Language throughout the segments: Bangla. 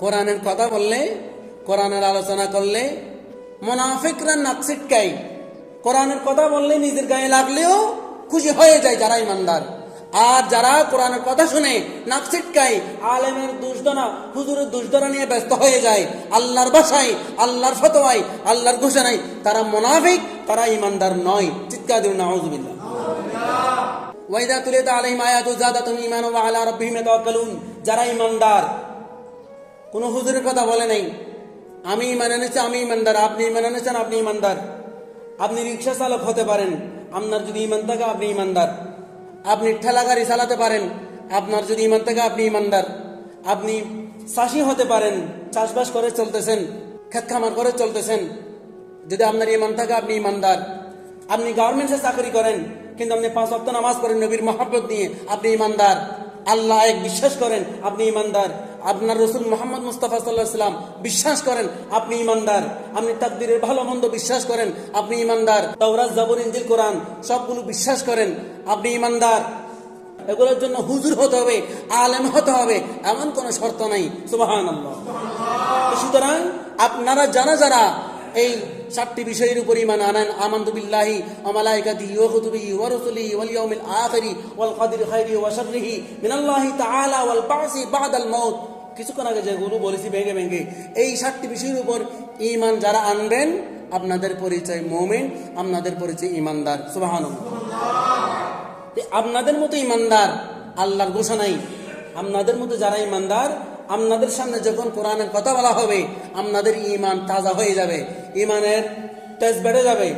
কোরআনের কথা বললে, কোরআনের আলোচনা করলে মুনাফিকরা নাক ছিটকায়। কোরআনের কথা বললে নিজের গায়ে লাগলেও খুশি হয়ে যায় যারা ইমানদার। আর যারা কোরআনের কথা শুনে নাক ছিটকায়, আলেমের দুষদনা, হুজুরের দুষদনা নিয়ে ব্যস্ত হয়ে যায়, আল্লাহর ভাষায়, আল্লাহর ফতোয়ায়, আল্লাহর ঘোষণায়, তারা মুনাফিক, তারা ইমানদার নয়। চিৎকার দিন নাউযুবিল্লাহ। ওয়াইদা তুলিয়াত আলাইহিম আয়াতু যাদাতুহুম ঈমানা ওয়া আলা রাব্বিহিম ইয়াতাওয়াক্কালুন। যারা ইমানদার, কোন হুজুরের কথা বলে নাই আমি ঈমান এনেছি, আমি ইমানদার, আপনি ঈমান এনেছেন, আপনি ইমানদার। আপনি রিকশা চালক হতে পারেন, আপনার যদি ঈমান থাকে আপনি ইমানদার। আপনি ঠেলা গাড়ি চালাতে পারেন, আপনার যদি ঈমান থাকে আপনি ইমানদার। আপনি চাষি হতে পারেন, চাষবাস করে চলতেছেন, ক্ষেত খামার করে চলতেছেন, যদি আপনার ঈমান থাকে আপনি ইমানদার। আপনি গার্মেন্টসে চাকরি করেন কিন্তু আপনি 5 ওয়াক্ত নামাজ পড়েন নবীর মহব্বত নিয়ে, আপনি ইমানদার। আল্লাহ এক বিশ্বাস করেন, আপনি ইমানদার। আপনার রসুল মুহাম্মদ মুস্তাফা সাল্লাল্লাহু আলাইহি ওয়াসাল্লাম বিশ্বাস করেন, আপনি ইমানদার। আপনি তাকদীরের ভালো মন্দ বিশ্বাস করেন, আপনি ইমানদার। তাওরাত, জাবুর, ইনজিল, কোরআন সবগুলো বিশ্বাস করেন, আপনি ইমানদার। এগুলোর জন্য হুজুর হতে হবে, আলেম হতে হবে, এমন কোনো শর্ত নাই। সুবহানাল্লাহ। সুতরাং আপনারা যারা এই 7টি বিষয়ের উপর ঈমান আনেন, আমানতু বিল্লাহি ওয়া মালাইকাতিহি ওয়া কুতুবিহি ওয়া রুসুলিহি ওয়াল ইয়াউমিল আখিরি ওয়াল কদরি খাইরিহি ওয়া শাররিহি মিনাল্লাহি তাআলা ওয়াল বা'সি বা'দাল মাউত, কিছুক্ষণ আগে যেগুলো বলেছি ভেঙে ভেঙে, এই 7টি বিষয়ের উপর ঈমান যারা আনবেন, আপনাদের পরিচয় মুমিন, আপনাদের পরিচয় ঈমানদার। সুবহানাল্লাহ। আপনাদের মতো ঈমানদার আল্লাহর ঘোষণাই, আপনাদের মতো যারা ঈমানদার, আপনাদের সামনে যখন কোরআনের কথা বলা হবে, আপনাদের ঈমান তাজা হয়ে যাবে, ঈমানের তেজ বেড়ে যাবে,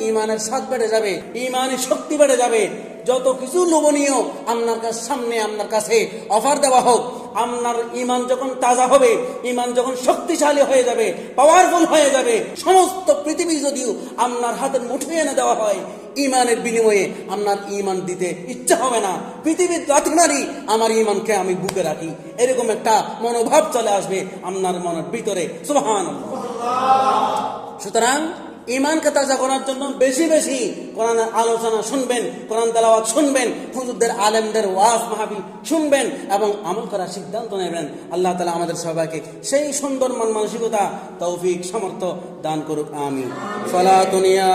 ঈমানের স্বাদ বেড়ে যাবে, ঈমানের শক্তি বেড়ে যাবে। যত কিছু লোভনীয় আপনার সামনে, আপনার কাছে অফার দেওয়া হোক, আপনার ঈমান যখন তাজা হবে, ঈমান যখন শক্তিশালী হয়ে যাবে, পাওয়ারফুল হয়ে যাবে, সমস্ত পৃথিবী যদিও আপনার হাতের মুঠোয় এনে দেওয়া হয়, ঈমানের বিনিময়ে আপনার ঈমান দিতে ইচ্ছা হবে না। পৃথিবীর লাথি মারি আমার ঈমানকে আমি বুকে রাখি, এরকম একটা মনোভাব চলে আসবে আপনার মনের ভিতরে। সুবহানাল্লাহ। সুতরাং ঈমানকে তাজা করার জন্য বেশি বেশি কোরআনের আলোচনা শুনবেন, কোরআন তেলাওয়াত শুনবেন, হুজুরদের আলেমদের ওয়াজ মাহফিল শুনবেন এবং আমল করার সিদ্ধান্ত নেবেন। আল্লাহ তাআলা আমাদের সবাইকে সেই সুন্দর মন মানসিকতা, তৌফিক, সামর্থ্য দান করুক। আমিন। সালাতুনিয়া